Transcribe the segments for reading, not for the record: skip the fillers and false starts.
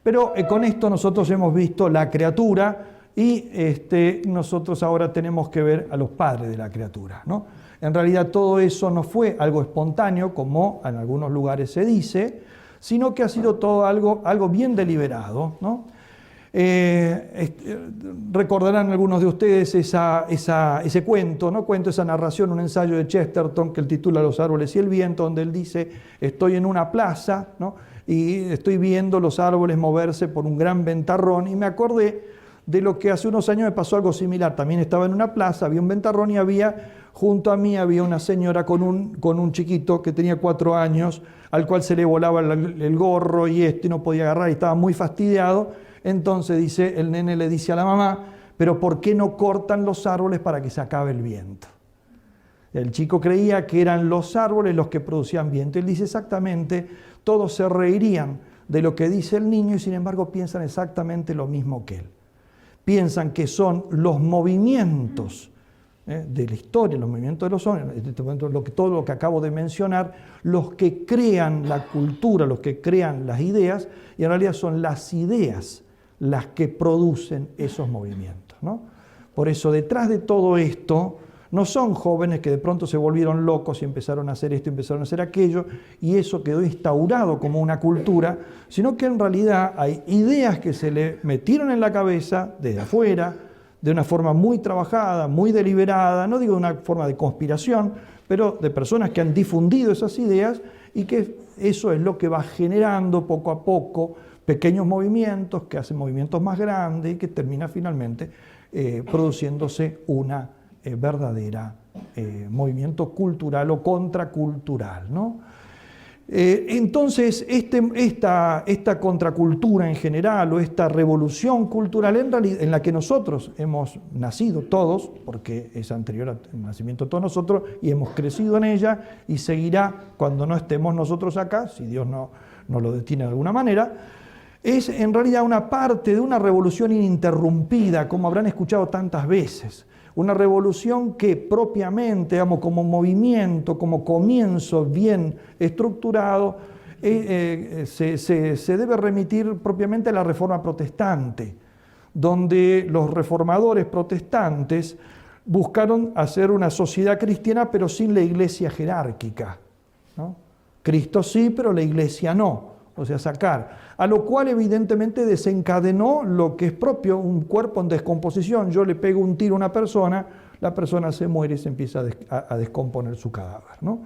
Pero con esto nosotros hemos visto la criatura y nosotros ahora tenemos que ver a los padres de la criatura, ¿no? En realidad todo eso no fue algo espontáneo, como en algunos lugares se dice, sino que ha sido todo algo bien deliberado, ¿no? Recordarán algunos de ustedes ese cuento, ¿no? Esa narración, un ensayo de Chesterton que él titula Los árboles y el viento, donde él dice: estoy en una plaza, ¿no? Y estoy viendo los árboles moverse por un gran ventarrón, y me acordé de lo que hace unos años me pasó algo similar. También estaba en una plaza, había un ventarrón y junto a mí había una señora con un chiquito que tenía 4 años, al cual se le volaba el gorro y no podía agarrar y estaba muy fastidiado. Entonces el nene le dice a la mamá: pero ¿por qué no cortan los árboles para que se acabe el viento? El chico creía que eran los árboles los que producían viento. Él dice: exactamente, todos se reirían de lo que dice el niño y sin embargo piensan exactamente lo mismo que él. Piensan que son los movimientos de la historia, los movimientos de los hombres, en este momento todo lo que acabo de mencionar, los que crean la cultura, los que crean las ideas, y en realidad son las ideas las que producen esos movimientos, ¿no? Por eso detrás de todo esto no son jóvenes que de pronto se volvieron locos y empezaron a hacer esto, empezaron a hacer aquello, y eso quedó instaurado como una cultura, sino que en realidad hay ideas que se le metieron en la cabeza desde afuera, de una forma muy trabajada, muy deliberada, no digo de una forma de conspiración, pero de personas que han difundido esas ideas, y que eso es lo que va generando poco a poco pequeños movimientos que hacen movimientos más grandes y que termina finalmente produciéndose una verdadera movimiento cultural o contracultural, ¿no? Entonces, esta contracultura en general, o esta revolución cultural en la que nosotros hemos nacido todos, porque es anterior al nacimiento de todos nosotros, y hemos crecido en ella, y seguirá cuando no estemos nosotros acá, si Dios no lo detiene de alguna manera, es en realidad una parte de una revolución ininterrumpida, como habrán escuchado tantas veces. Una revolución que propiamente, como movimiento, como comienzo bien estructurado, se debe remitir propiamente a la Reforma Protestante, donde los reformadores protestantes buscaron hacer una sociedad cristiana, pero sin la iglesia jerárquica, ¿no? Cristo sí, pero la iglesia no. O sea, sacar, a lo cual evidentemente desencadenó lo que es propio, un cuerpo en descomposición. Yo le pego un tiro a una persona, la persona se muere y se empieza a descomponer su cadáver, ¿no?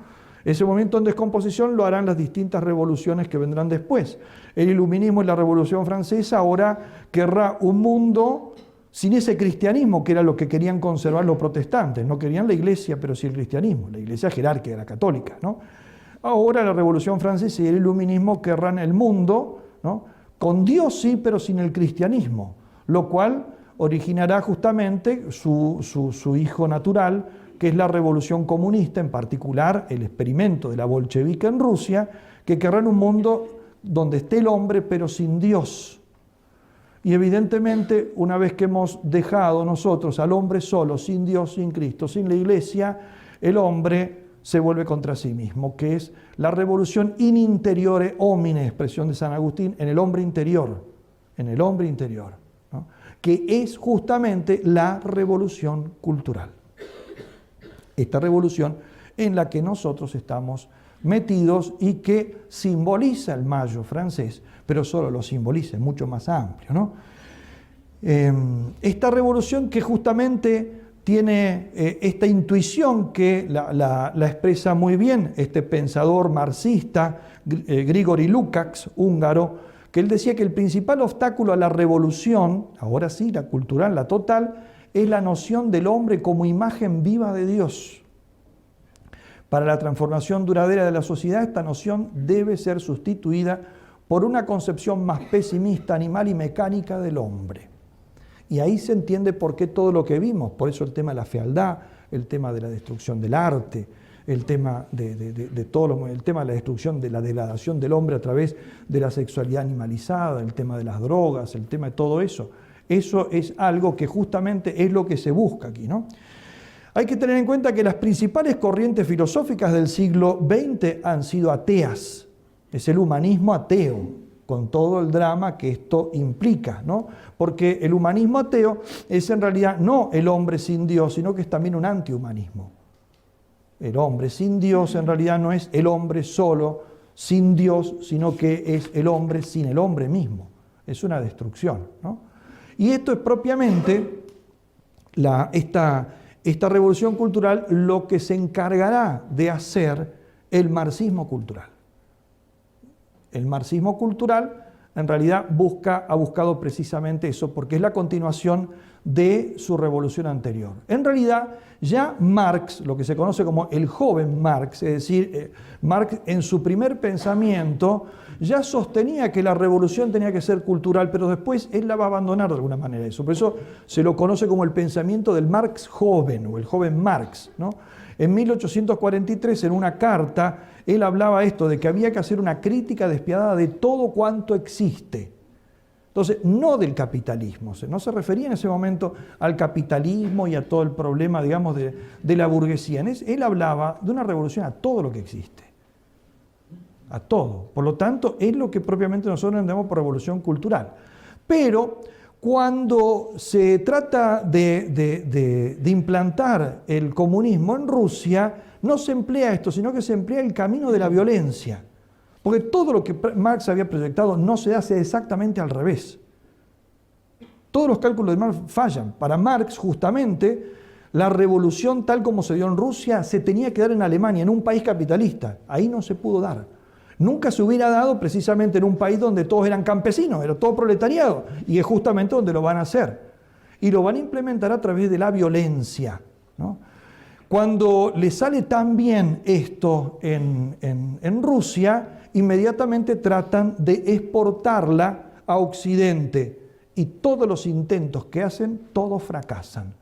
Ese momento en descomposición lo harán las distintas revoluciones que vendrán después. El iluminismo y la Revolución Francesa ahora querrá un mundo sin ese cristianismo, que era lo que querían conservar los protestantes. No querían la iglesia, pero sí el cristianismo, la iglesia jerárquica, la católica, ¿no? Ahora la Revolución Francesa y el iluminismo querrán el mundo, ¿no? Con Dios sí, pero sin el cristianismo, lo cual originará justamente su hijo natural, que es la revolución comunista, en particular el experimento de la bolchevique en Rusia, que querrán un mundo donde esté el hombre, pero sin Dios. Y evidentemente, una vez que hemos dejado nosotros al hombre solo, sin Dios, sin Cristo, sin la iglesia, el hombre se vuelve contra sí mismo, que es la revolución in interiore homine, expresión de San Agustín, en el hombre interior, ¿no? Que es justamente la revolución cultural. Esta revolución en la que nosotros estamos metidos y que simboliza el Mayo francés, pero solo lo simboliza, es mucho más amplio, ¿no? Esta revolución que justamente tiene esta intuición que la expresa muy bien este pensador marxista, Grigori Lukács, húngaro, que él decía que el principal obstáculo a la revolución, ahora sí, la cultural, la total, es la noción del hombre como imagen viva de Dios. Para la transformación duradera de la sociedad, esta noción debe ser sustituida por una concepción más pesimista, animal y mecánica del hombre. Y ahí se entiende por qué todo lo que vimos, por eso el tema de la fealdad, el tema de la destrucción del arte, el tema el tema de la destrucción, de la degradación del hombre a través de la sexualidad animalizada, el tema de las drogas, el tema de todo eso. Eso es algo que justamente es lo que se busca aquí, ¿no? Hay que tener en cuenta que las principales corrientes filosóficas del siglo XX han sido ateas. Es el humanismo ateo, con todo el drama que esto implica, ¿no? Porque el humanismo ateo es en realidad no el hombre sin Dios, sino que es también un antihumanismo. El hombre sin Dios en realidad no es el hombre solo, sin Dios, sino que es el hombre sin el hombre mismo. Es una destrucción, ¿no? Y esto es propiamente esta revolución cultural lo que se encargará de hacer el marxismo cultural. El marxismo cultural en realidad ha buscado precisamente eso, porque es la continuación de su revolución anterior. En realidad, ya Marx, lo que se conoce como el joven Marx, es decir, Marx en su primer pensamiento ya sostenía que la revolución tenía que ser cultural, pero después él la va a abandonar de alguna manera eso. Por eso se lo conoce como el pensamiento del Marx joven, o el joven Marx, ¿no? En 1843, en una carta, él hablaba esto, de que había que hacer una crítica despiadada de todo cuanto existe. Entonces, no del capitalismo, no se refería en ese momento al capitalismo y a todo el problema, digamos, de la burguesía. Él hablaba de una revolución a todo lo que existe, a todo. Por lo tanto, es lo que propiamente nosotros entendemos por revolución cultural. Pero cuando se trata de implantar el comunismo en Rusia, no se emplea esto, sino que se emplea el camino de la violencia. Porque todo lo que Marx había proyectado no se hace exactamente al revés. Todos los cálculos de Marx fallan. Para Marx, justamente, la revolución tal como se dio en Rusia se tenía que dar en Alemania, en un país capitalista. Ahí no se pudo dar. Nunca se hubiera dado precisamente en un país donde todos eran campesinos, era todo proletariado, y es justamente donde lo van a hacer. Y lo van a implementar a través de la violencia, ¿no? Cuando le sale tan bien esto en Rusia, inmediatamente tratan de exportarla a Occidente, y todos los intentos que hacen, todos fracasan.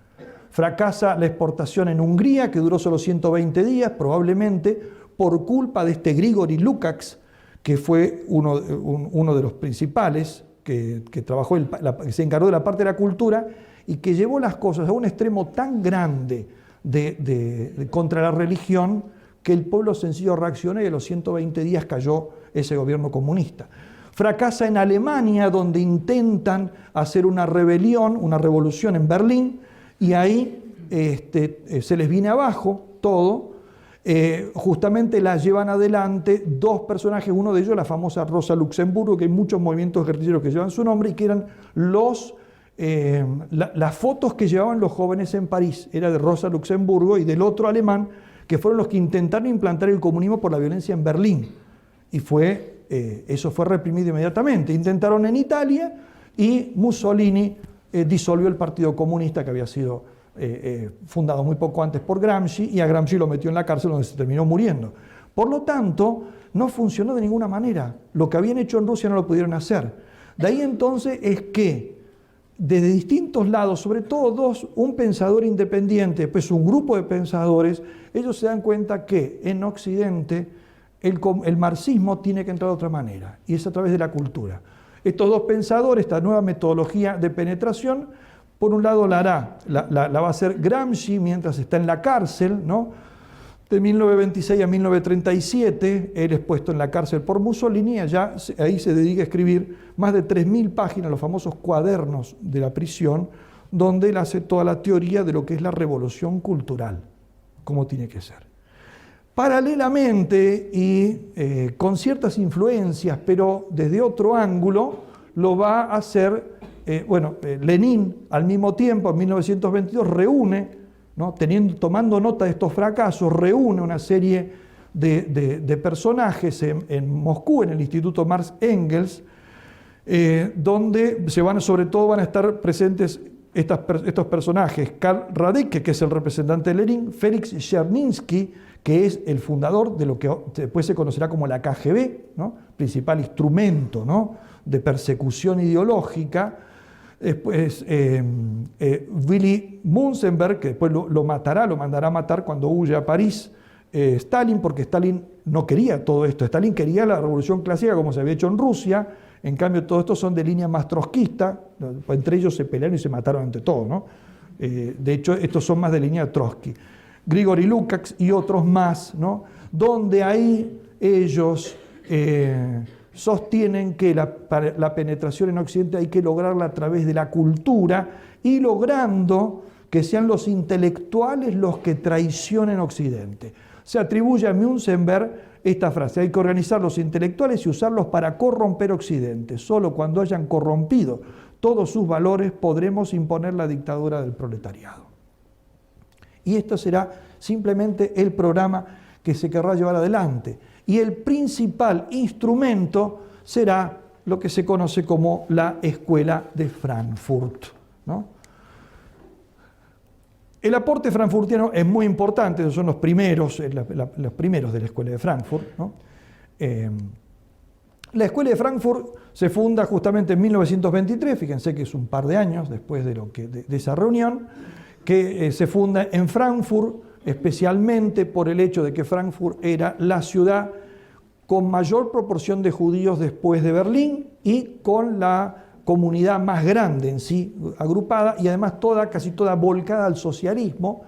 Fracasa la exportación en Hungría, que duró solo 120 días, probablemente por culpa de este Grigori Lukács, que fue uno de los principales, que trabajó, que se encargó de la parte de la cultura, y que llevó las cosas a un extremo tan grande contra la religión, que el pueblo sencillo reaccionó y a los 120 días cayó ese gobierno comunista. Fracasa en Alemania, donde intentan hacer una rebelión, una revolución en Berlín, y ahí se les viene abajo todo. Justamente la llevan adelante dos personajes, uno de ellos la famosa Rosa Luxemburgo, que hay muchos movimientos guerrilleros que llevan su nombre, y que eran las fotos que llevaban los jóvenes en París, era de Rosa Luxemburgo y del otro alemán, que fueron los que intentaron implantar el comunismo por la violencia en Berlín. Y eso fue reprimido inmediatamente. Intentaron en Italia y Mussolini disolvió el Partido Comunista, que había sido fundado muy poco antes por Gramsci, y a Gramsci lo metió en la cárcel, donde se terminó muriendo. Por lo tanto, no funcionó de ninguna manera. Lo que habían hecho en Rusia no lo pudieron hacer. De ahí entonces es que desde distintos lados, sobre todo un pensador independiente, pues un grupo de pensadores, ellos se dan cuenta que en Occidente el marxismo tiene que entrar de otra manera, y es a través de la cultura. Estos dos pensadores, esta nueva metodología de penetración, por un lado la va a hacer Gramsci mientras está en la cárcel, ¿no? De 1926 a 1937, él es puesto en la cárcel por Mussolini, y ahí se dedica a escribir más de 3.000 páginas, los famosos cuadernos de la prisión, donde él hace toda la teoría de lo que es la revolución cultural, cómo tiene que ser. Paralelamente y con ciertas influencias, pero desde otro ángulo, lo va a hacer, Lenin al mismo tiempo, en 1922, reúne, ¿no? Tomando nota de estos fracasos, reúne una serie de personajes en Moscú, en el Instituto Marx Engels, donde sobre todo van a estar presentes estos personajes: Karl Radeke, que es el representante de Lenin; Félix Tcherninsky, que es el fundador de lo que después se conocerá como la KGB, ¿no? Principal instrumento, ¿no?, de persecución ideológica. Después Willy Münzenberg, que después lo mandará a matar cuando huye a París Stalin, porque Stalin no quería todo esto. Stalin quería la revolución clásica como se había hecho en Rusia. En cambio, todos estos son de línea más trotskista. Entre ellos se pelearon y se mataron entre todos, ¿no? De hecho, estos son más de línea Trotsky. Grigori Lukács y otros más, ¿no? Donde ahí ellos sostienen que la penetración en Occidente hay que lograrla a través de la cultura y logrando que sean los intelectuales los que traicionen Occidente. Se atribuye a Münzenberg esta frase: hay que organizar los intelectuales y usarlos para corromper Occidente. Solo cuando hayan corrompido todos sus valores podremos imponer la dictadura del proletariado. Y esto será simplemente el programa que se querrá llevar adelante. Y el principal instrumento será lo que se conoce como la Escuela de Frankfurt, ¿no? El aporte frankfurtiano es muy importante, esos son los primeros de la Escuela de Frankfurt, ¿no? La Escuela de Frankfurt se funda justamente en 1923, fíjense que es un par de años después de esa reunión, que se funda en Frankfurt, especialmente por el hecho de que Frankfurt era la ciudad con mayor proporción de judíos después de Berlín y con la comunidad más grande en sí, agrupada, y además casi toda volcada al socialismo.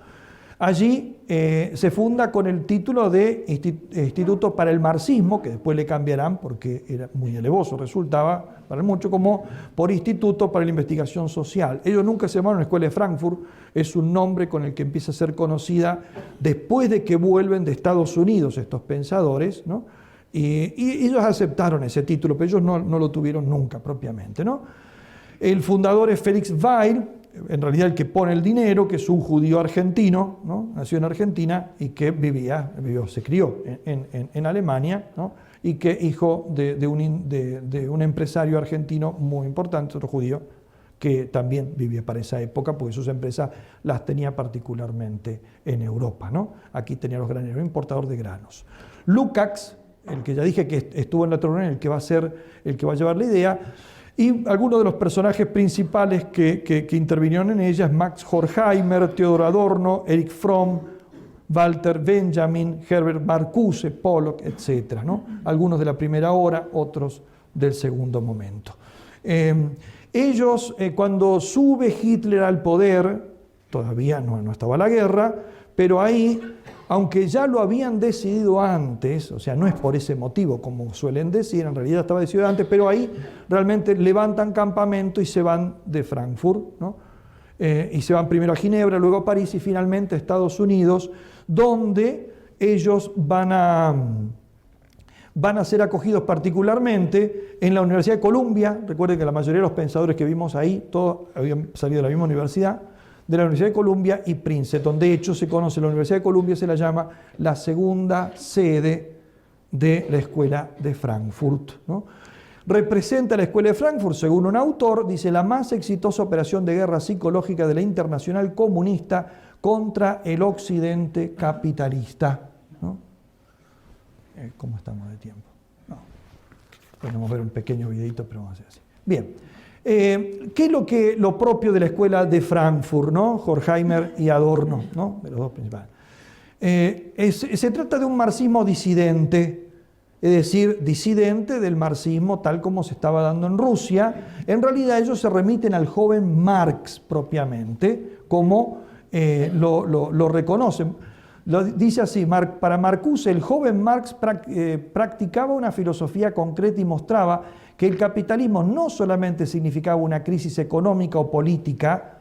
Allí se funda con el título de Instituto para el Marxismo, que después le cambiarán porque era muy alevoso, resultaba para mucho, como por Instituto para la Investigación Social. Ellos nunca se llamaron Escuela de Frankfurt, es un nombre con el que empieza a ser conocida después de que vuelven de Estados Unidos estos pensadores, ¿no? Y ellos aceptaron ese título, pero ellos no lo tuvieron nunca propiamente, ¿no? El fundador es Felix Weil, en realidad el que pone el dinero, que es un judío argentino, ¿no? Nació en Argentina y que se crió en Alemania, ¿no? Y que hijo de un empresario argentino muy importante, otro judío, que también vivía para esa época, porque sus empresas las tenía particularmente en Europa, ¿no? Aquí tenía los graneros, importador de granos. Lukács, el que ya dije que estuvo en la otra reunión, el que va a llevar la idea, y algunos de los personajes principales que intervinieron en ella es Max Horkheimer, Theodor Adorno, Erich Fromm, Walter Benjamin, Herbert Marcuse, Pollock, etc., ¿no? Algunos de la primera hora, otros del segundo momento. Ellos, cuando sube Hitler al poder, todavía no estaba la guerra, pero ahí, aunque ya lo habían decidido antes, o sea, no es por ese motivo como suelen decir, en realidad estaba decidido antes, pero ahí realmente levantan campamento y se van de Frankfurt, ¿no? Y se van primero a Ginebra, luego a París y finalmente a Estados Unidos, donde ellos van a ser acogidos particularmente en la Universidad de Columbia. Recuerden que la mayoría de los pensadores que vimos ahí, todos habían salido de la misma universidad, de la Universidad de Columbia y Princeton. De hecho, se conoce la Universidad de Columbia, se la llama la segunda sede de la Escuela de Frankfurt, ¿no? Representa la Escuela de Frankfurt, según un autor, dice, la más exitosa operación de guerra psicológica de la Internacional Comunista contra el Occidente capitalista, ¿no? ¿Cómo estamos de tiempo? No. Podemos ver un pequeño videito, pero vamos a hacer así. Bien. ¿Qué es lo propio de la Escuela de Frankfurt, ¿no? Horkheimer y Adorno, ¿no? De los dos principales. Se trata de un marxismo disidente, es decir, disidente del marxismo tal como se estaba dando en Rusia. En realidad ellos se remiten al joven Marx propiamente, como lo reconocen. Dice así: para Marcuse, el joven Marx practicaba una filosofía concreta y mostraba que el capitalismo no solamente significaba una crisis económica o política,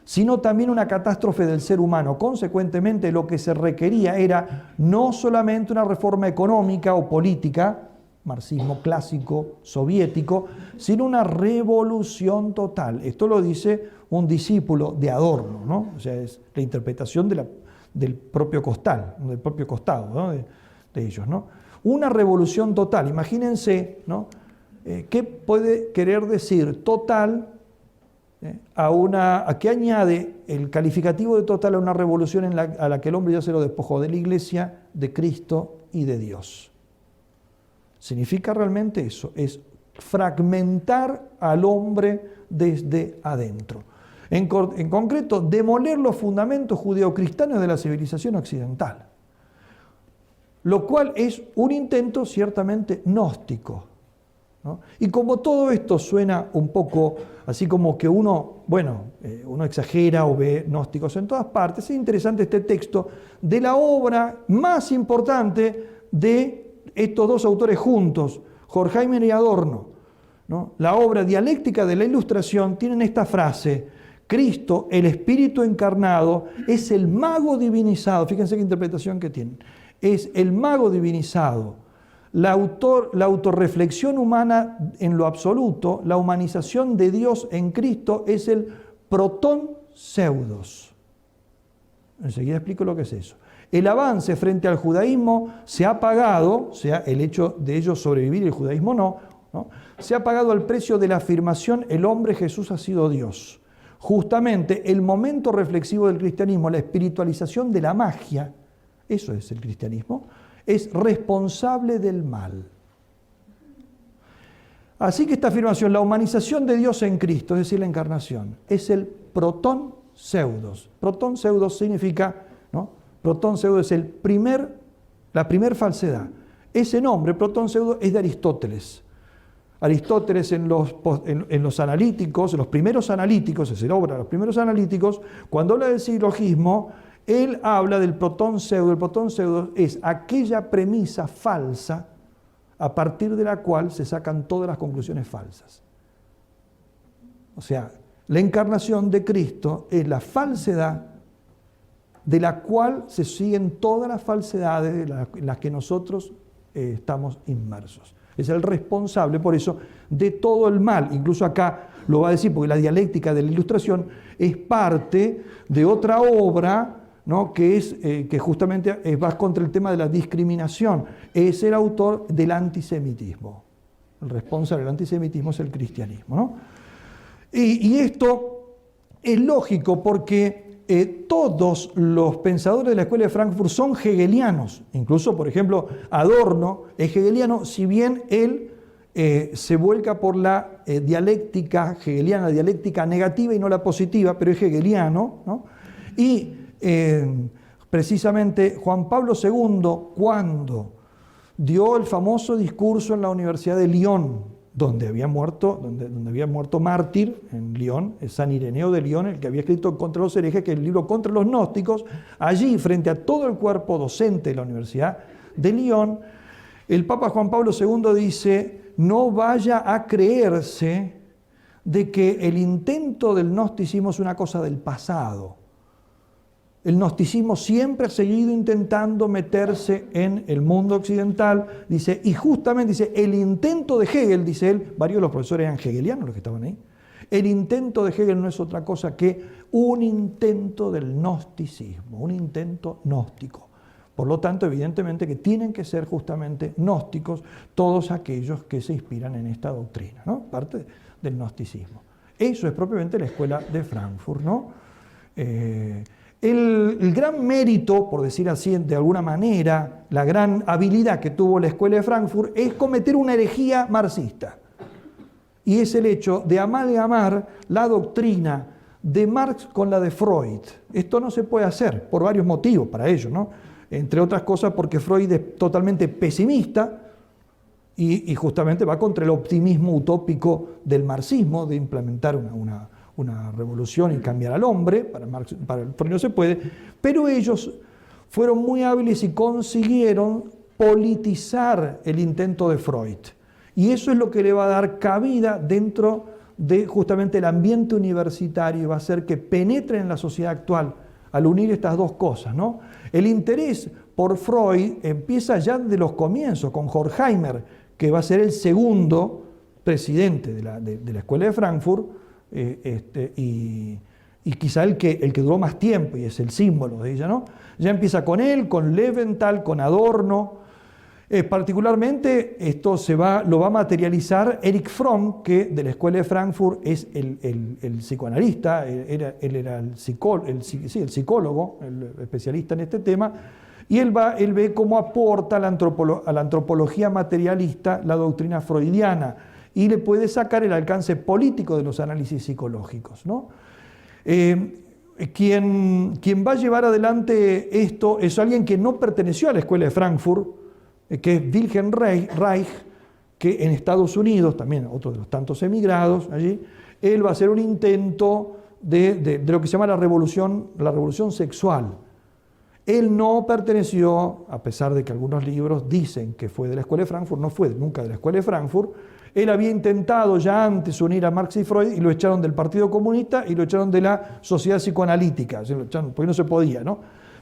sino también una catástrofe del ser humano. Consecuentemente, lo que se requería era no solamente una reforma económica o política, marxismo clásico soviético, sino una revolución total. Esto lo dice un discípulo de Adorno, ¿no? O sea, es la interpretación del propio costado, ¿no? de ellos, ¿no? Una revolución total. Imagínense, ¿no? ¿Qué puede querer decir total a qué añade el calificativo de total a una revolución a la que el hombre ya se lo despojó de la Iglesia, de Cristo y de Dios? Significa realmente eso, es fragmentar al hombre desde adentro. En concreto, demoler los fundamentos judeocristianos de la civilización occidental, lo cual es un intento ciertamente gnóstico, ¿no? Y como todo esto suena un poco así como que uno exagera o ve gnósticos en todas partes, es interesante este texto de la obra más importante de estos dos autores juntos, Horkheimer y Adorno, ¿no? La obra dialéctica de la Ilustración tienen esta frase: Cristo, el Espíritu encarnado, es el mago divinizado. Fíjense qué interpretación que tienen. Es el mago divinizado. La autorreflexión humana en lo absoluto, la humanización de Dios en Cristo es el protón pseudos. Enseguida explico lo que es eso. El avance frente al judaísmo se ha pagado, o sea, el hecho de ellos sobrevivir y el judaísmo no, se ha pagado al precio de la afirmación: el hombre Jesús ha sido Dios. Justamente el momento reflexivo del cristianismo, la espiritualización de la magia, eso es el cristianismo, es responsable del mal. Así que esta afirmación, la humanización de Dios en Cristo, es decir, la encarnación, es el protón pseudos. Protón pseudos significa, ¿no? Protón pseudos es la primer falsedad. Ese nombre, protón pseudos, es de Aristóteles. Aristóteles en los analíticos, en los primeros analíticos, es decir, obra de los primeros analíticos, cuando habla del silogismo, él habla del protón pseudo. El protón pseudo es aquella premisa falsa a partir de la cual se sacan todas las conclusiones falsas. O sea, la encarnación de Cristo es la falsedad de la cual se siguen todas las falsedades en las que nosotros estamos inmersos. Es el responsable, por eso, de todo el mal. Incluso acá lo va a decir, porque la dialéctica de la Ilustración es parte de otra obra, ¿no? que justamente va contra el tema de la discriminación. Es el autor del antisemitismo. El responsable del antisemitismo es el cristianismo, ¿no? Y esto es lógico porque todos los pensadores de la Escuela de Frankfurt son hegelianos. Incluso, por ejemplo, Adorno es hegeliano, si bien él se vuelca por la dialéctica hegeliana, dialéctica negativa y no la positiva, pero es hegeliano, ¿no? Y precisamente Juan Pablo II, cuando dio el famoso discurso en la Universidad de Lyon, donde había muerto mártir en Lyon, es San Ireneo de Lyon, el que había escrito Contra los herejes, que es el libro contra los gnósticos. Allí, frente a todo el cuerpo docente de la Universidad de Lyon, el Papa Juan Pablo II dice: no vaya a creerse de que el intento del gnosticismo es una cosa del pasado. El gnosticismo siempre ha seguido intentando meterse en el mundo occidental, dice, y justamente dice, el intento de Hegel, dice él, varios de los profesores eran hegelianos los que estaban ahí, el intento de Hegel no es otra cosa que un intento del gnosticismo, un intento gnóstico. Por lo tanto, evidentemente que tienen que ser justamente gnósticos todos aquellos que se inspiran en esta doctrina, ¿no? Parte del gnosticismo. Eso es propiamente la Escuela de Frankfurt, ¿no? El gran mérito, por decir así de alguna manera, la gran habilidad que tuvo la Escuela de Frankfurt es cometer una herejía marxista. Y es el hecho de amalgamar la doctrina de Marx con la de Freud. Esto no se puede hacer por varios motivos para ello, ¿no? Entre otras cosas porque Freud es totalmente pesimista y justamente va contra el optimismo utópico del marxismo de implementar una revolución y cambiar al hombre. Para el Freud no se puede, pero ellos fueron muy hábiles y consiguieron politizar el intento de Freud. Y eso es lo que le va a dar cabida dentro de justamente el ambiente universitario y va a hacer que penetre en la sociedad actual al unir estas dos cosas, ¿no? El interés por Freud empieza ya desde los comienzos, con Horkheimer, que va a ser el segundo presidente de la Escuela de Frankfurt, y quizá el que duró más tiempo y es el símbolo de ella, ¿no? Ya empieza con él, con Leventhal, con Adorno. Particularmente esto lo va a materializar Erich Fromm, que de la Escuela de Frankfurt es el psicoanalista, él era el psicólogo, el especialista en este tema, y él ve cómo aporta a la antropología materialista la doctrina freudiana y le puede sacar el alcance político de los análisis psicológicos, ¿no? Quien va a llevar adelante esto es alguien que no perteneció a la Escuela de Frankfurt, que es Wilhelm Reich, que en Estados Unidos, también otro de los tantos emigrados allí, él va a hacer un intento de lo que se llama la revolución sexual. Él no perteneció, a pesar de que algunos libros dicen que fue de la Escuela de Frankfurt, no fue nunca de la Escuela de Frankfurt. Él había intentado ya antes unir a Marx y Freud y lo echaron del Partido Comunista y lo echaron de la Sociedad Psicoanalítica, lo echaron porque no se podía, ¿no?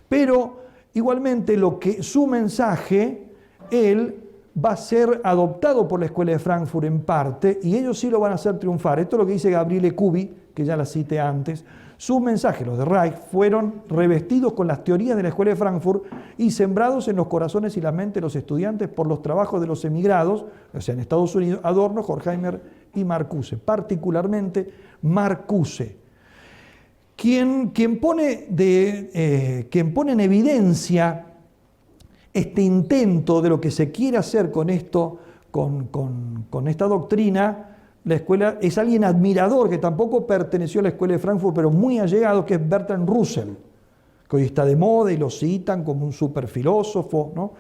Pero igualmente su mensaje, él va a ser adoptado por la Escuela de Frankfurt en parte y ellos sí lo van a hacer triunfar. Esto es lo que dice Gabriele Kubi, que ya la cité antes. Sus mensajes, los de Reich, fueron revestidos con las teorías de la Escuela de Frankfurt y sembrados en los corazones y la mente de los estudiantes por los trabajos de los emigrados, o sea, en Estados Unidos, Adorno, Horkheimer y Marcuse, particularmente Marcuse, quien pone en evidencia este intento de lo que se quiere hacer con esto, con esta doctrina. La escuela es alguien admirador que tampoco perteneció a la Escuela de Frankfurt, pero muy allegado, que es Bertrand Russell, que hoy está de moda y lo citan como un superfilósofo, ¿no?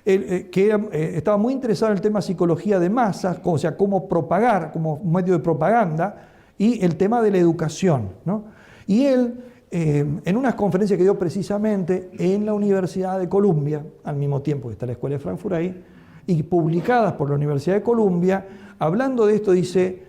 Estaba muy interesado en el tema psicología de masas, o sea, cómo propagar, como medio de propaganda, y el tema de la educación, ¿no? Y él, en unas conferencias que dio precisamente en la Universidad de Columbia, al mismo tiempo que está la Escuela de Frankfurt ahí, y publicadas por la Universidad de Columbia, hablando de esto dice,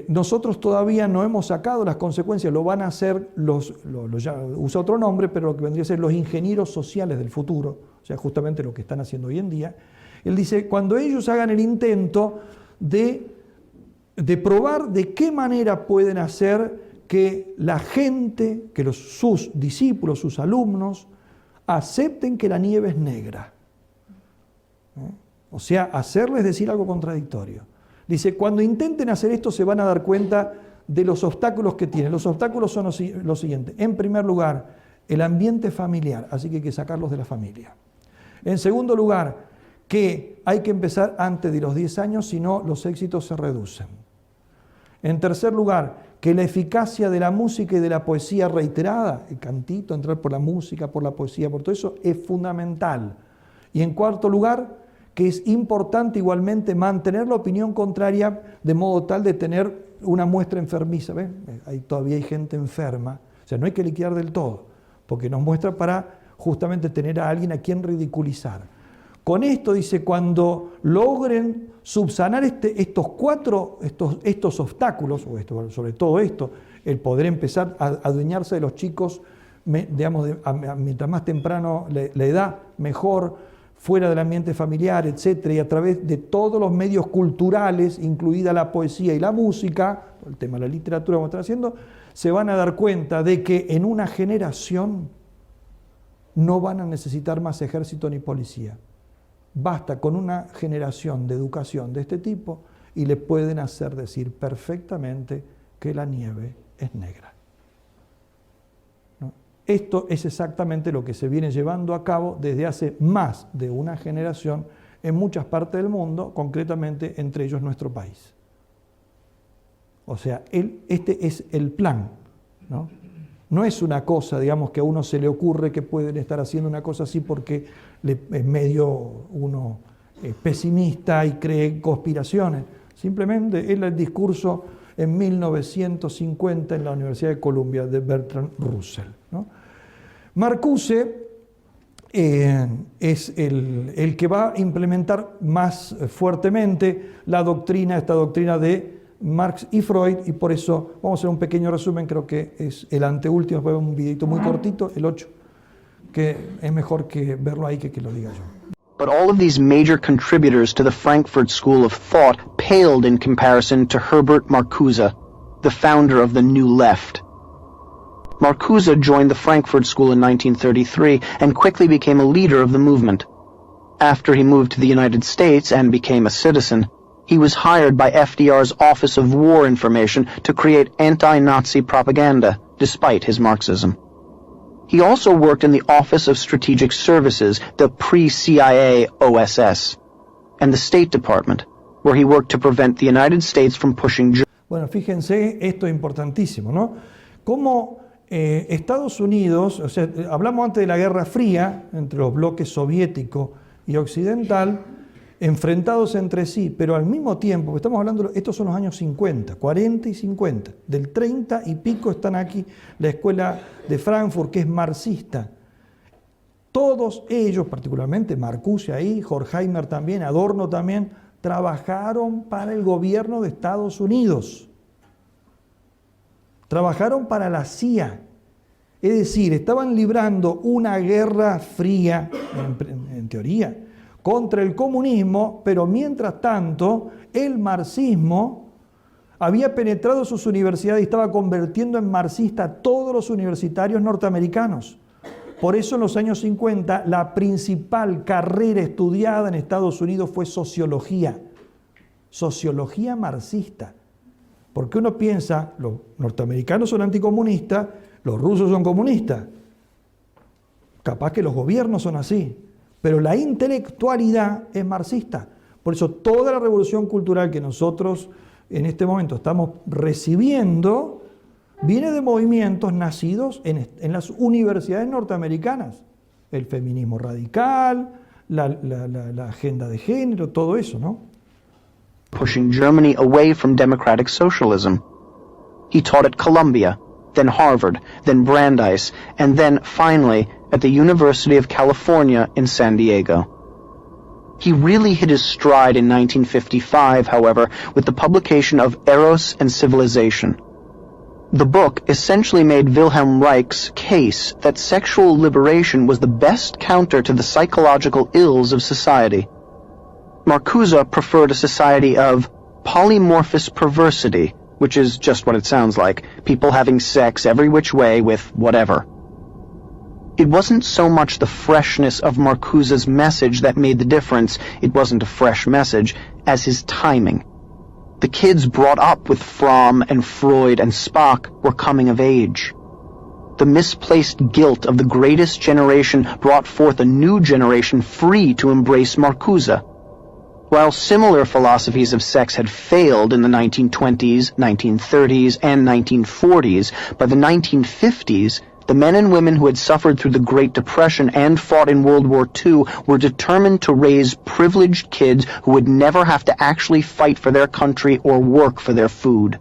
nosotros todavía no hemos sacado las consecuencias, lo van a hacer usa otro nombre, pero lo que vendría a ser los ingenieros sociales del futuro, o sea, justamente lo que están haciendo hoy en día. Él dice, cuando ellos hagan el intento de probar de qué manera pueden hacer que la gente, que sus discípulos, sus alumnos, acepten que la nieve es negra. O sea, hacerles decir algo contradictorio. Dice, cuando intenten hacer esto se van a dar cuenta de los obstáculos que tienen. Los obstáculos son los siguientes. En primer lugar, el ambiente familiar, así que hay que sacarlos de la familia. En segundo lugar, que hay que empezar antes de los 10 años, si no los éxitos se reducen. En tercer lugar, que la eficacia de la música y de la poesía reiterada, el cantito, entrar por la música, por la poesía, por todo eso, es fundamental. Y en cuarto lugar, que es importante igualmente mantener la opinión contraria de modo tal de tener una muestra enfermiza. ¿Ven? Todavía hay gente enferma, o sea, no hay que liquidar del todo, porque nos muestra para justamente tener a alguien a quien ridiculizar. Con esto, dice, cuando logren subsanar estos obstáculos, o sobre todo esto, el poder empezar a adueñarse de los chicos, digamos, mientras más temprano la edad, mejor, fuera del ambiente familiar, etcétera, y a través de todos los medios culturales, incluida la poesía y la música, el tema de la literatura como están haciendo, se van a dar cuenta de que en una generación no van a necesitar más ejército ni policía. Basta con una generación de educación de este tipo y le pueden hacer decir perfectamente que la nieve es negra. Esto es exactamente lo que se viene llevando a cabo desde hace más de una generación en muchas partes del mundo, concretamente entre ellos nuestro país. O sea, este es el plan, ¿no? No es una cosa, digamos, que a uno se le ocurre que pueden estar haciendo una cosa así porque es medio uno pesimista y cree conspiraciones. Simplemente es el discurso en 1950 en la Universidad de Columbia de Bertrand Russell, ¿no? Marcuse es el que va a implementar más fuertemente esta doctrina de Marx y Freud, y por eso vamos a hacer un pequeño resumen, creo que es el anteúltimo, después un videito muy cortito, el 8, que es mejor que verlo ahí que lo diga yo. But all of these major contributors to the Frankfurt School of Thought paled in comparison to Herbert Marcuse, the founder of the New Left. Marcuse joined the Frankfurt School in 1933 and quickly became a leader of the movement. After he moved to the United States and became a citizen, he was hired by FDR's Office of War Information to create anti-Nazi propaganda, despite his Marxism. He also worked in the Office of Strategic Services, the pre-CIA OSS, and the State Department, where he worked to prevent the United States from pushing... Bueno, fíjense, esto es importantísimo, ¿no? Cómo Estados Unidos, o sea, hablamos antes de la Guerra Fría, entre los bloques soviético y occidental, enfrentados entre sí, pero al mismo tiempo, estamos hablando, estos son los años 50, 40 y 50, del 30 y pico están aquí la escuela de Frankfurt, que es marxista, Todos ellos, particularmente Marcuse ahí, Horkheimer también, Adorno también, trabajaron para el gobierno de Estados Unidos. Trabajaron para la CIA. Es decir, estaban librando una guerra fría, en teoría, contra el comunismo, pero mientras tanto, el marxismo había penetrado sus universidades y estaba convirtiendo en marxista a todos los universitarios norteamericanos. Por eso en los años 50 la principal carrera estudiada en Estados Unidos fue sociología marxista. Porque uno piensa, los norteamericanos son anticomunistas, los rusos son comunistas. Capaz que los gobiernos son así, pero la intelectualidad es marxista. Por eso toda la revolución cultural que nosotros en este momento estamos recibiendo viene de movimientos nacidos en las universidades norteamericanas. El feminismo radical, la agenda de género, todo eso, ¿no? Pushing Germany away from democratic socialism. He taught at Columbia, then Harvard, then Brandeis, and then, finally, at the University of California in San Diego. He really hit his stride in 1955, however, with the publication of Eros and Civilization. The book essentially made Wilhelm Reich's case that sexual liberation was the best counter to the psychological ills of society. Marcuse preferred a society of polymorphous perversity, which is just what it sounds like, people having sex every which way with whatever. It wasn't so much the freshness of Marcuse's message that made the difference, it wasn't a fresh message, as his timing. The kids brought up with Fromm and Freud and Spock were coming of age. The misplaced guilt of the greatest generation brought forth a new generation free to embrace Marcuse. While similar philosophies of sex had failed in the 1920s, 1930s, and 1940s, by the 1950s, the men and women who had suffered through the Great Depression and fought in World War II were determined to raise privileged kids who would never have to actually fight for their country or work for their food.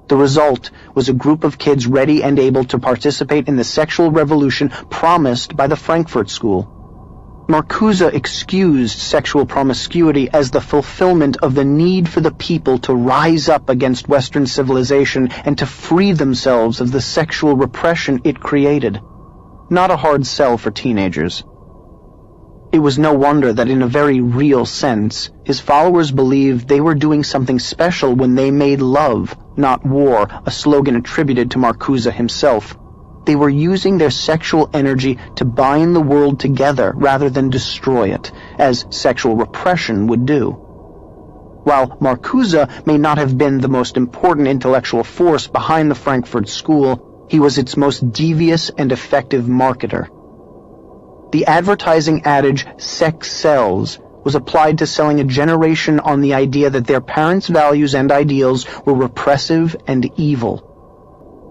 The result was a group of kids ready and able to participate in the sexual revolution promised by the Frankfurt School. Marcuse excused sexual promiscuity as the fulfillment of the need for the people to rise up against Western civilization and to free themselves of the sexual repression it created. Not a hard sell for teenagers. It was no wonder that in a very real sense, his followers believed they were doing something special when they made love, not war, a slogan attributed to Marcuse himself. They were using their sexual energy to bind the world together rather than destroy it, as sexual repression would do. While Marcuse may not have been the most important intellectual force behind the Frankfurt School, he was its most devious and effective marketer. The advertising adage, sex sells, was applied to selling a generation on the idea that their parents' values and ideals were repressive and evil.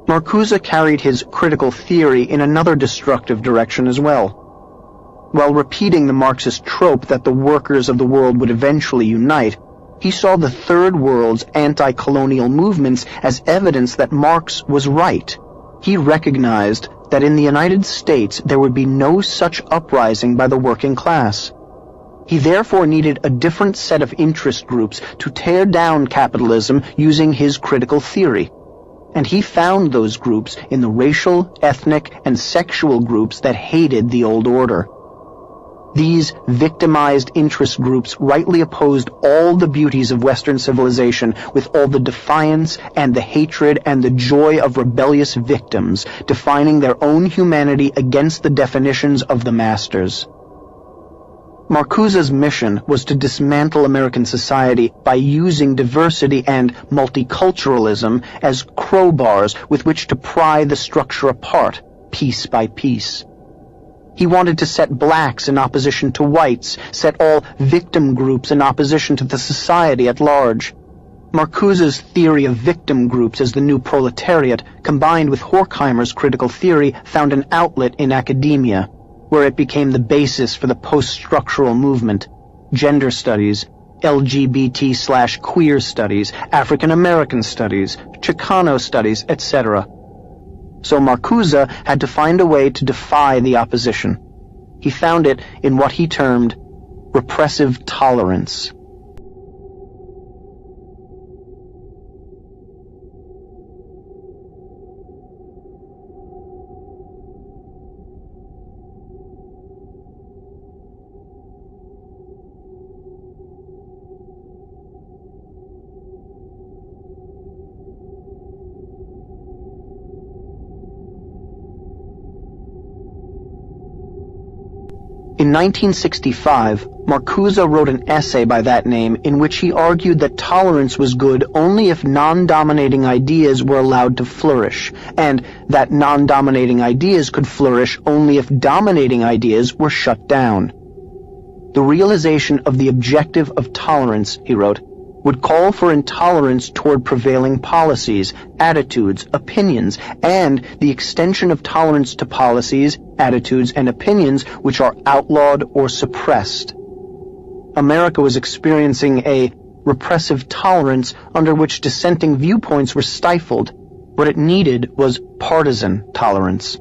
Marcuse carried his critical theory in another destructive direction as well. While repeating the Marxist trope that the workers of the world would eventually unite, he saw the Third World's anti-colonial movements as evidence that Marx was right. He recognized that in the United States there would be no such uprising by the working class. He therefore needed a different set of interest groups to tear down capitalism using his critical theory. And he found those groups in the racial, ethnic, and sexual groups that hated the old order. These victimized interest groups rightly opposed all the beauties of Western civilization with all the defiance and the hatred and the joy of rebellious victims, defining their own humanity against the definitions of the masters. Marcuse's mission was to dismantle American society by using diversity and multiculturalism as crowbars with which to pry the structure apart, piece by piece. He wanted to set blacks in opposition to whites, set all victim groups in opposition to the society at large. Marcuse's theory of victim groups as the new proletariat, combined with Horkheimer's critical theory, found an outlet in academia, where it became the basis for the post-structural movement, gender studies, LGBT/queer studies, African American studies, Chicano studies, etc. So Marcuse had to find a way to defy the opposition. he found it in what he termed repressive tolerance. In 1965, Marcuse wrote an essay by that name in which he argued that tolerance was good only if non-dominating ideas were allowed to flourish, and that non-dominating ideas could flourish only if dominating ideas were shut down. The realization of the objective of tolerance, he wrote, would call for intolerance toward prevailing policies, attitudes, opinions, and the extension of tolerance to policies, attitudes, and opinions which are outlawed or suppressed. America was experiencing a repressive tolerance under which dissenting viewpoints were stifled. What it needed was partisan tolerance.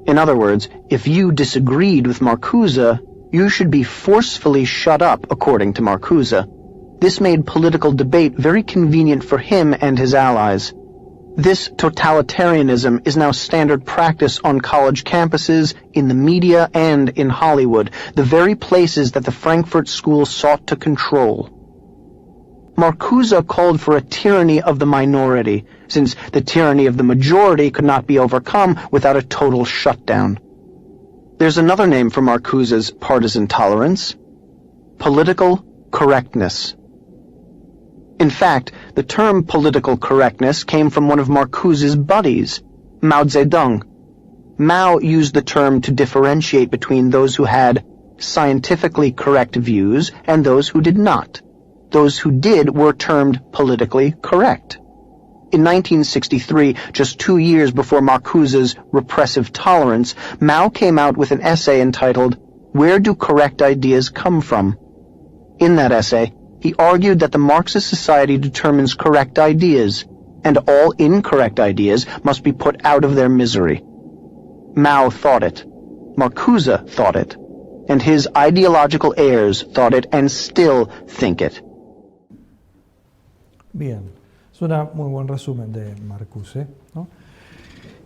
In other words, if you disagreed with Marcuse, you should be forcefully shut up, according to Marcuse. This made political debate very convenient for him and his allies. This totalitarianism is now standard practice on college campuses, in the media, and in Hollywood, the very places that the Frankfurt School sought to control. Marcuse called for a tyranny of the minority, since the tyranny of the majority could not be overcome without a total shutdown. There's another name for Marcuse's partisan tolerance: political correctness. In fact, the term political correctness came from one of Marcuse's buddies, Mao Zedong. Mao used the term to differentiate between those who had scientifically correct views and those who did not. Those who did were termed politically correct. In 1963, just 2 years before Marcuse's repressive tolerance, Mao came out with an essay entitled, "Where Do Correct Ideas Come From?" In that essay, he argued that the Marxist society determines correct ideas, and all incorrect ideas must be put out of their misery. Mao thought it, Marcuse thought it, and his ideological heirs thought it and still think it. Bien, es un muy buen resumen de Marcuse, ¿no?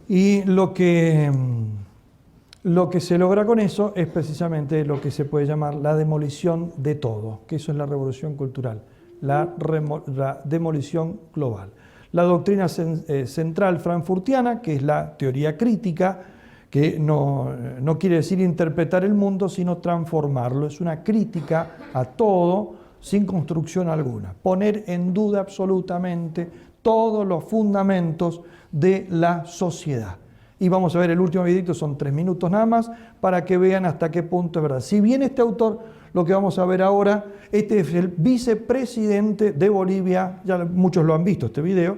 Y lo que se logra con eso es precisamente lo que se puede llamar la demolición de todo, que eso es la revolución cultural, la demolición global. La doctrina central frankfurtiana, que es la teoría crítica, que no quiere decir interpretar el mundo, sino transformarlo. Es una crítica a todo sin construcción alguna. Poner en duda absolutamente todos los fundamentos de la sociedad. Y vamos a ver el último videito, son 3 minutos nada más, para que vean hasta qué punto es verdad. Si bien este autor, lo que vamos a ver ahora, este es el vicepresidente de Bolivia, ya muchos lo han visto este video,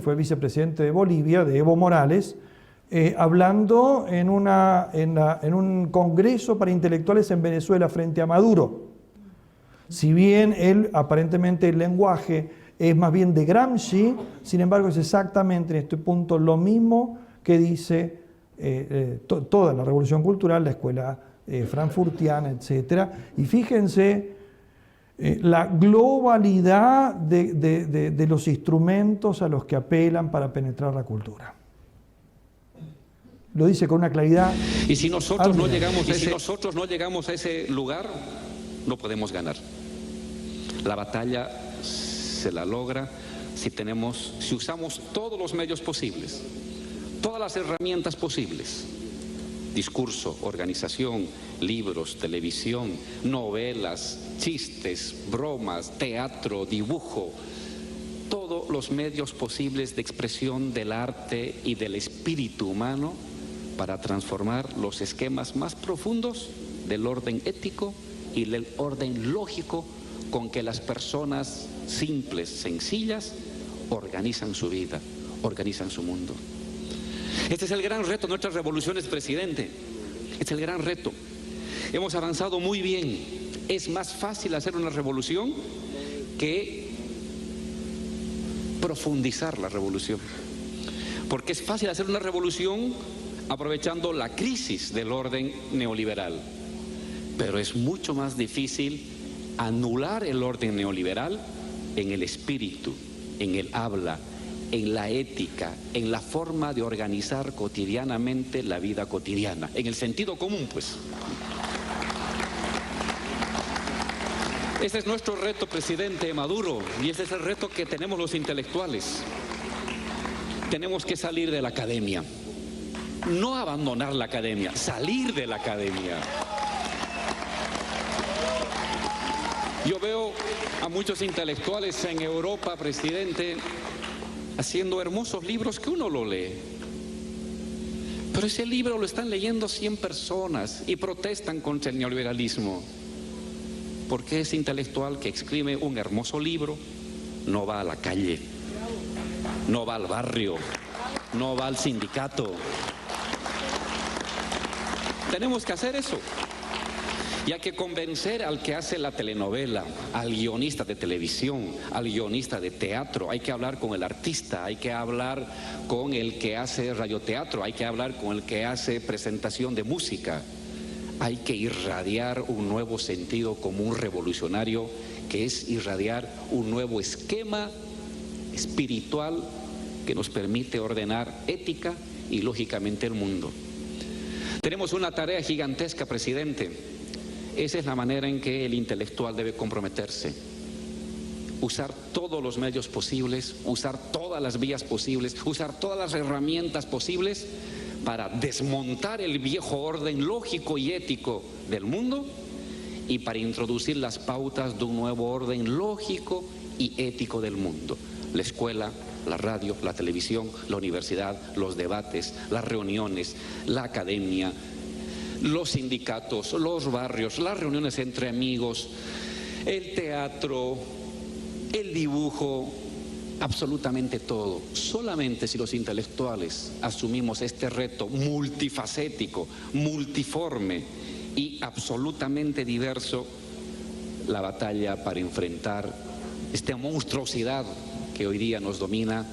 fue vicepresidente de Bolivia, de Evo Morales, hablando en un congreso para intelectuales en Venezuela frente a Maduro. Si bien él, aparentemente el lenguaje es más bien de Gramsci, sin embargo es exactamente en este punto lo mismo que dice toda la revolución cultural, la escuela frankfurtiana, etc. Y fíjense la globalidad de los instrumentos a los que apelan para penetrar la cultura. Lo dice con una claridad. Y si nosotros no llegamos a ese lugar, no podemos ganar. La batalla se la logra si usamos todos los medios posibles, todas las herramientas posibles: discurso, organización, libros, televisión, novelas, chistes, bromas, teatro, dibujo, todos los medios posibles de expresión del arte y del espíritu humano para transformar los esquemas más profundos del orden ético y del orden lógico con que las personas simples, sencillas, organizan su vida, organizan su mundo. Este es el gran reto de nuestras revoluciones, presidente. Este es el gran reto. Hemos avanzado muy bien. Es más fácil hacer una revolución que profundizar la revolución. Porque es fácil hacer una revolución aprovechando la crisis del orden neoliberal. Pero es mucho más difícil anular el orden neoliberal en el espíritu, en el habla, en la ética, en la forma de organizar cotidianamente la vida cotidiana, en el sentido común, pues. Ese es nuestro reto, presidente Maduro, y ese es el reto que tenemos los intelectuales. Tenemos que salir de la academia, no abandonar la academia, salir de la academia. Yo veo a muchos intelectuales en Europa, presidente, haciendo hermosos libros que uno lo lee. Pero ese libro lo están leyendo 100 personas y protestan contra el neoliberalismo. Porque ese intelectual que escribe un hermoso libro no va a la calle, no va al barrio, no va al sindicato. Tenemos que hacer eso. Y hay que convencer al que hace la telenovela, al guionista de televisión, al guionista de teatro. Hay que hablar con el artista, hay que hablar con el que hace radioteatro, hay que hablar con el que hace presentación de música. Hay que irradiar un nuevo sentido común revolucionario, que es irradiar un nuevo esquema espiritual que nos permite ordenar ética y lógicamente el mundo. Tenemos una tarea gigantesca, presidente. Esa es la manera en que el intelectual debe comprometerse. Usar todos los medios posibles, usar todas las vías posibles, usar todas las herramientas posibles para desmontar el viejo orden lógico y ético del mundo y para introducir las pautas de un nuevo orden lógico y ético del mundo. La escuela, la radio, la televisión, la universidad, los debates, las reuniones, la academia, los sindicatos, los barrios, las reuniones entre amigos, el teatro, el dibujo, absolutamente todo. Solamente si los intelectuales asumimos este reto multifacético, multiforme y absolutamente diverso, la batalla para enfrentar esta monstruosidad que hoy día nos domina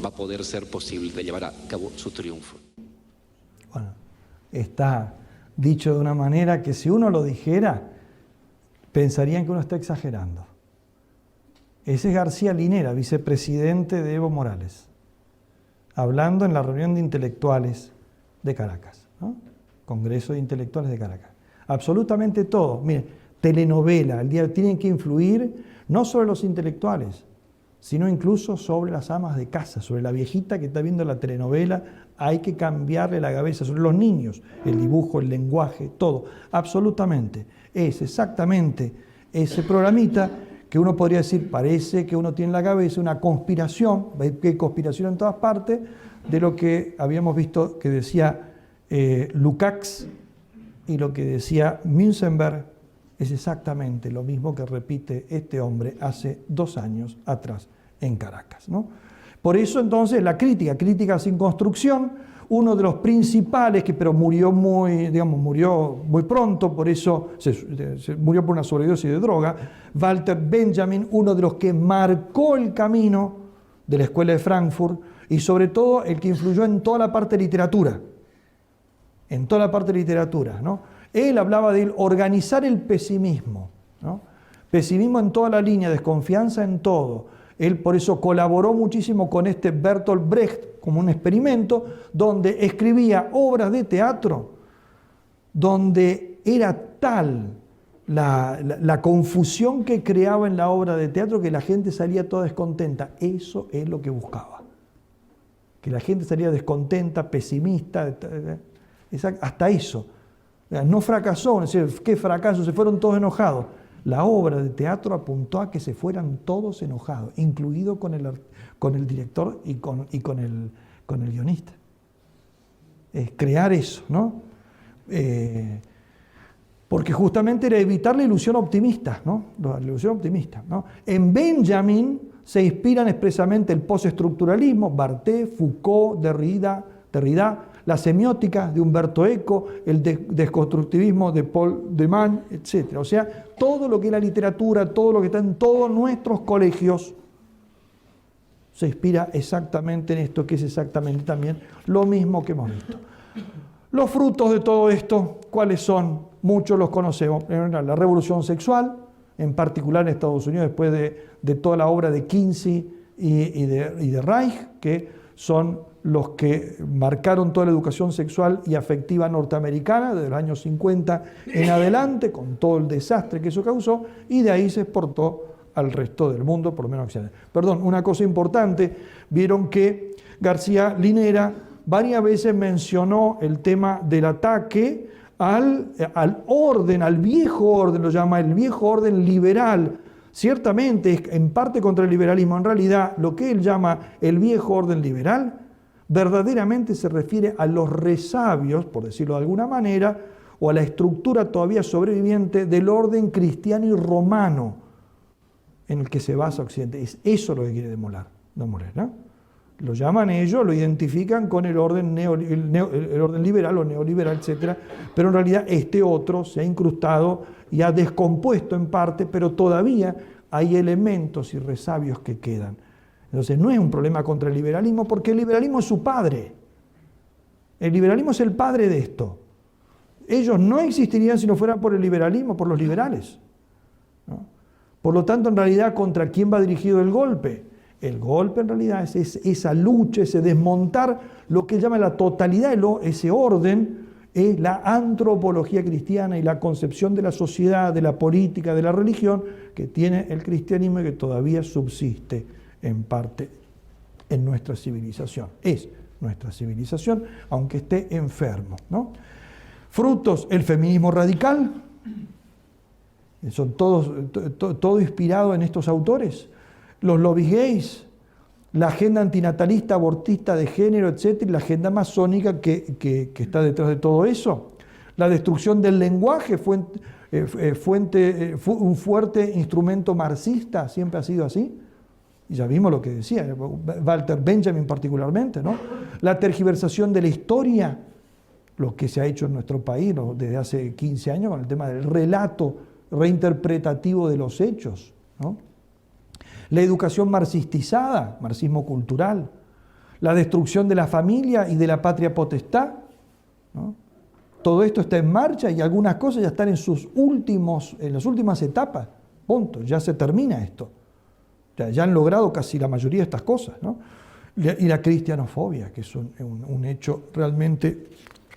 va a poder ser posible de llevar a cabo su triunfo. Bueno, está dicho de una manera que si uno lo dijera, pensarían que uno está exagerando. Ese es García Linera, vicepresidente de Evo Morales, hablando en la reunión de intelectuales de Caracas, ¿no? Congreso de Intelectuales de Caracas. Absolutamente todo. Miren, telenovela, el día tienen que influir no sobre los intelectuales, sino incluso sobre las amas de casa, sobre la viejita que está viendo la telenovela. Hay que cambiarle la cabeza, sobre los niños, el dibujo, el lenguaje, todo, absolutamente. Es exactamente ese programita que uno podría decir, parece que uno tiene en la cabeza una conspiración, que hay conspiración en todas partes, de lo que habíamos visto que decía Lukács y lo que decía Münzenberg, es exactamente lo mismo que repite este hombre hace 2 años atrás en Caracas, ¿no? Por eso entonces la crítica sin construcción, uno de los principales, pero murió muy pronto, por eso se murió por una sobredosis de droga, Walter Benjamin, uno de los que marcó el camino de la Escuela de Frankfurt y sobre todo el que influyó en toda la parte de literatura, ¿no? Él hablaba de organizar el pesimismo, ¿no? Pesimismo en toda la línea, desconfianza en todo. Él por eso colaboró muchísimo con este Bertolt Brecht como un experimento donde escribía obras de teatro donde era tal la confusión que creaba en la obra de teatro que la gente salía toda descontenta. Eso es lo que buscaba. Que la gente salía descontenta, pesimista, hasta eso. No fracasó, es decir, qué fracaso, se fueron todos enojados. La obra de teatro apuntó a que se fueran todos enojados, incluido con el director y con el guionista. Crear eso, ¿no? Porque justamente era evitar la ilusión optimista, ¿no? La ilusión optimista, ¿no? En Benjamin se inspiran expresamente el postestructuralismo, Barthes, Foucault, Derrida, la semiótica de Humberto Eco, el desconstructivismo de Paul de Man, etc. O sea, todo lo que es la literatura, todo lo que está en todos nuestros colegios, se inspira exactamente en esto, que es exactamente también lo mismo que hemos visto. Los frutos de todo esto, ¿cuáles son? Muchos los conocemos. La revolución sexual, en particular en Estados Unidos, después de toda la obra de Kinsey y de Reich, que son los que marcaron toda la educación sexual y afectiva norteamericana desde los años 50 en adelante, con todo el desastre que eso causó, y de ahí se exportó al resto del mundo, por lo menos occidental. Perdón, una cosa importante, vieron que García Linera varias veces mencionó el tema del ataque al orden, al viejo orden, lo llama el viejo orden liberal. Ciertamente es en parte contra el liberalismo, en realidad lo que él llama el viejo orden liberal verdaderamente se refiere a los resabios, por decirlo de alguna manera, o a la estructura todavía sobreviviente del orden cristiano y romano en el que se basa Occidente. Es eso lo que quiere demoler, ¿no? Lo llaman ellos, lo identifican con el orden, el orden liberal o neoliberal, etc. Pero en realidad este otro se ha incrustado y ha descompuesto en parte, pero todavía hay elementos y resabios que quedan. Entonces no es un problema contra el liberalismo, porque el liberalismo es su padre. El liberalismo es el padre de esto. Ellos no existirían si no fueran por el liberalismo, por los liberales, ¿no? Por lo tanto, en realidad, ¿contra quién va dirigido el golpe? El golpe en realidad es esa lucha, ese desmontar lo que él llama la totalidad, ese orden, es la antropología cristiana y la concepción de la sociedad, de la política, de la religión que tiene el cristianismo y que todavía subsiste en parte en nuestra civilización. Es nuestra civilización, aunque esté enfermo, ¿no? Frutos, el feminismo radical, son todo inspirado en estos autores. Los lobbies gays, la agenda antinatalista, abortista, de género, etc., y la agenda masónica que está detrás de todo eso. La destrucción del lenguaje fue un fuerte instrumento marxista, siempre ha sido así. Y ya vimos lo que decía Walter Benjamin particularmente, ¿no? La tergiversación de la historia, lo que se ha hecho en nuestro país, ¿no?, desde hace 15 años con el tema del relato reinterpretativo de los hechos, ¿no? La educación marxistizada, marxismo cultural, la destrucción de la familia y de la patria potestad, ¿no? Todo esto está en marcha y algunas cosas ya están en las últimas etapas. Punto, ya se termina esto. Ya han logrado casi la mayoría de estas cosas, ¿no? Y la cristianofobia, que es un hecho realmente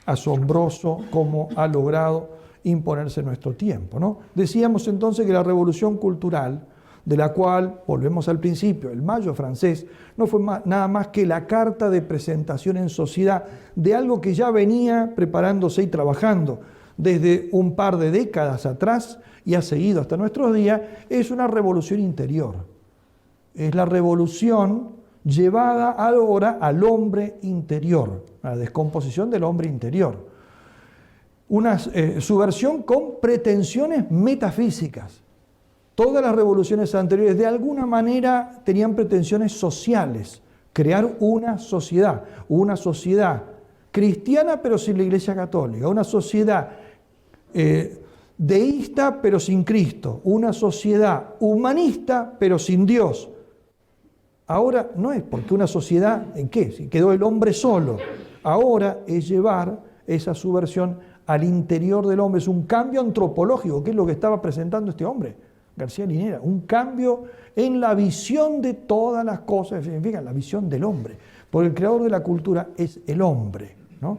asombroso cómo ha logrado imponerse en nuestro tiempo, ¿no? Decíamos entonces que la revolución cultural, de la cual, volvemos al principio, el Mayo francés, no fue nada más que la carta de presentación en sociedad de algo que ya venía preparándose y trabajando desde un par de décadas atrás y ha seguido hasta nuestros días. Es una revolución interior. Es la revolución llevada ahora al hombre interior, a la descomposición del hombre interior. Una subversión con pretensiones metafísicas. Todas las revoluciones anteriores de alguna manera tenían pretensiones sociales, crear una sociedad cristiana pero sin la Iglesia Católica, una sociedad deísta pero sin Cristo, una sociedad humanista pero sin Dios. Ahora no es porque una sociedad, ¿en qué? Si quedó el hombre solo. Ahora es llevar esa subversión al interior del hombre. Es un cambio antropológico, que es lo que estaba presentando este hombre, García Linera. Un cambio en la visión de todas las cosas, que significa la visión del hombre. Porque el creador de la cultura es el hombre, ¿no?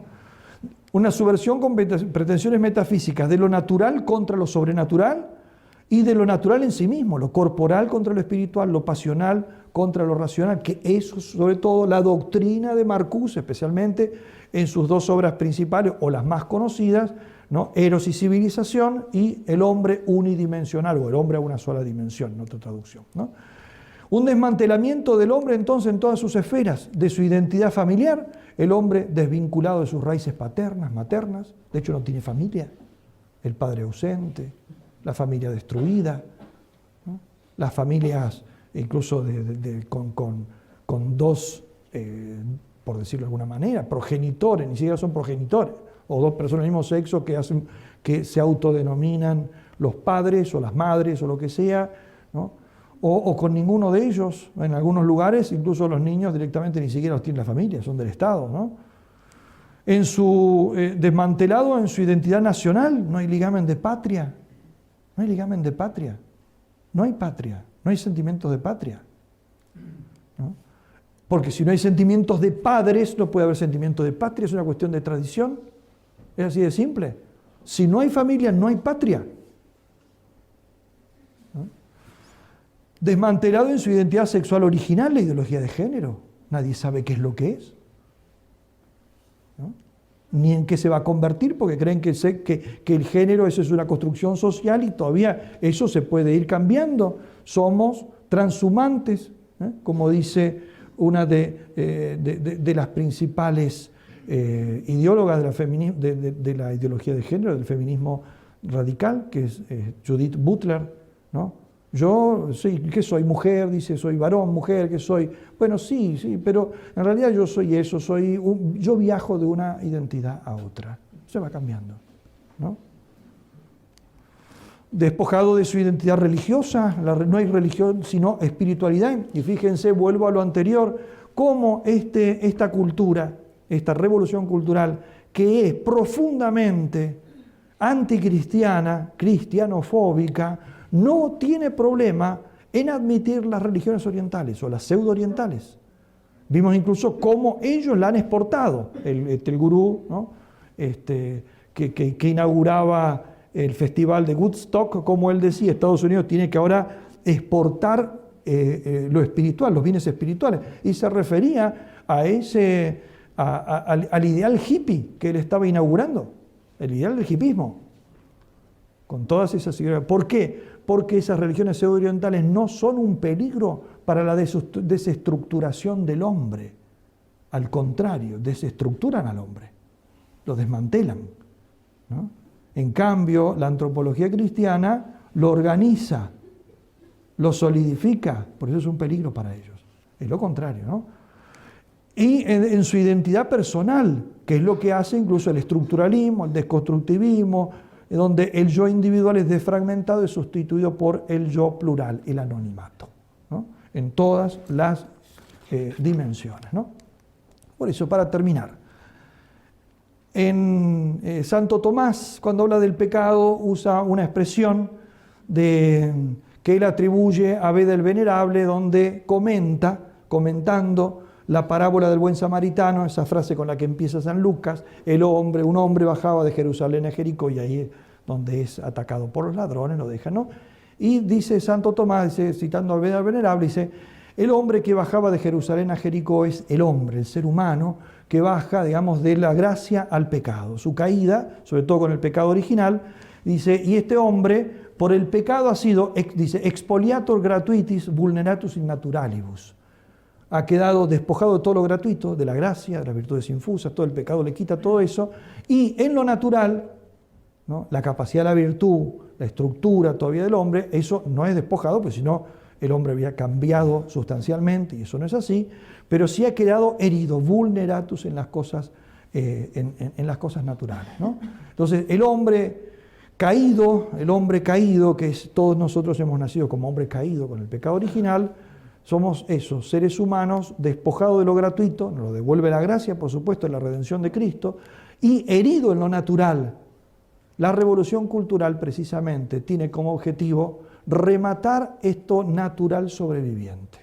Una subversión con pretensiones metafísicas de lo natural contra lo sobrenatural y de lo natural en sí mismo, lo corporal contra lo espiritual, lo pasional contra lo racional, que es sobre todo la doctrina de Marcuse, especialmente en sus dos obras principales, o las más conocidas, ¿no? Eros y civilización, y el hombre unidimensional, o el hombre a una sola dimensión, en otra traducción, ¿no? Un desmantelamiento del hombre entonces en todas sus esferas, de su identidad familiar, el hombre desvinculado de sus raíces paternas, maternas, de hecho no tiene familia, el padre ausente, la familia destruida, ¿no? Las familias incluso con dos, por decirlo de alguna manera, progenitores, ni siquiera son progenitores, o dos personas del mismo sexo que se autodenominan los padres o las madres o lo que sea, ¿no? O con ninguno de ellos. En algunos lugares incluso los niños directamente ni siquiera los tiene la familia, son del Estado, ¿no? desmantelado en su identidad nacional. No hay ligamen de patria. No hay ligamen de patria. No hay patria. No hay sentimientos de patria. ¿No? Porque si no hay sentimientos de padres, no puede haber sentimientos de patria. Es una cuestión de tradición. Es así de simple. Si no hay familia, no hay patria. ¿No? Desmantelado en su identidad sexual original, la ideología de género. Nadie sabe qué es lo que es. ¿No? Ni en qué se va a convertir, porque creen que el género eso es una construcción social y todavía eso se puede ir cambiando. Somos transhumantes, como dice una de las principales ideólogas de la ideología de género, del feminismo radical, que es Judith Butler, ¿no? Yo, sí, ¿qué soy? Mujer, dice, soy varón, mujer, ¿qué soy? Bueno, sí, pero en realidad yo soy eso, yo viajo de una identidad a otra. Se va cambiando, ¿no? Despojado de su identidad religiosa, no hay religión sino espiritualidad. Y fíjense, vuelvo a lo anterior, cómo esta cultura, esta revolución cultural, que es profundamente anticristiana, cristianofóbica, no tiene problema en admitir las religiones orientales o las pseudo-orientales. Vimos incluso cómo ellos la han exportado. El gurú, ¿no? que inauguraba el festival de Woodstock, como él decía, Estados Unidos tiene que ahora exportar lo espiritual, los bienes espirituales. Y se refería al ideal hippie que él estaba inaugurando, el ideal del hippismo. Con todas esas ideas. ¿Por qué? Porque esas religiones pseudo-orientales no son un peligro para la desestructuración del hombre. Al contrario, desestructuran al hombre, lo desmantelan, ¿no? En cambio, la antropología cristiana lo organiza, lo solidifica, por eso es un peligro para ellos. Es lo contrario, ¿no? Y en su identidad personal, que es lo que hace incluso el estructuralismo, el desconstructivismo, donde el yo individual es desfragmentado y sustituido por el yo plural, el anonimato, ¿no? En todas las dimensiones, ¿no? Por eso, para terminar, en Santo Tomás, cuando habla del pecado, usa una expresión que él atribuye a Beda el Venerable, donde comentando la parábola del buen samaritano, esa frase con la que empieza San Lucas, un hombre bajaba de Jerusalén a Jericó, y ahí es donde es atacado por los ladrones, lo deja, ¿no? Y dice Santo Tomás, citando a Beda el Venerable, dice, el hombre que bajaba de Jerusalén a Jericó es el hombre, el ser humano, que baja, digamos, de la gracia al pecado. Su caída, sobre todo con el pecado original, dice, y este hombre, por el pecado ha sido, dice, expoliator gratuitis vulneratus in naturalibus. Ha quedado despojado de todo lo gratuito, de la gracia, de las virtudes infusas, todo el pecado le quita todo eso, y en lo natural, ¿no? La capacidad de la virtud, la estructura todavía del hombre, eso no es despojado, pues si no el hombre había cambiado sustancialmente, y eso no es así, pero sí ha quedado herido, vulneratus en las cosas, en las cosas naturales, ¿no? Entonces, el hombre caído, que todos nosotros hemos nacido como hombre caído con el pecado original, somos esos seres humanos despojados de lo gratuito, nos lo devuelve la gracia, por supuesto, en la redención de Cristo, y herido en lo natural. La revolución cultural, precisamente, tiene como objetivo rematar esto natural sobreviviente.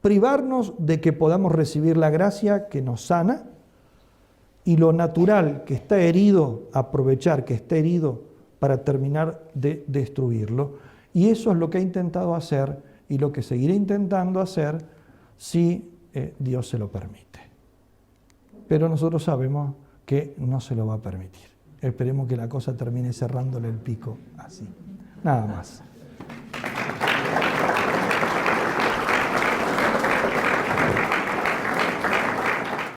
Privarnos de que podamos recibir la gracia que nos sana, y lo natural que está herido, aprovechar que está herido para terminar de destruirlo. Y eso es lo que ha intentado hacer y lo que seguirá intentando hacer si Dios se lo permite. Pero nosotros sabemos que no se lo va a permitir. Esperemos que la cosa termine cerrándole el pico así. Nada más.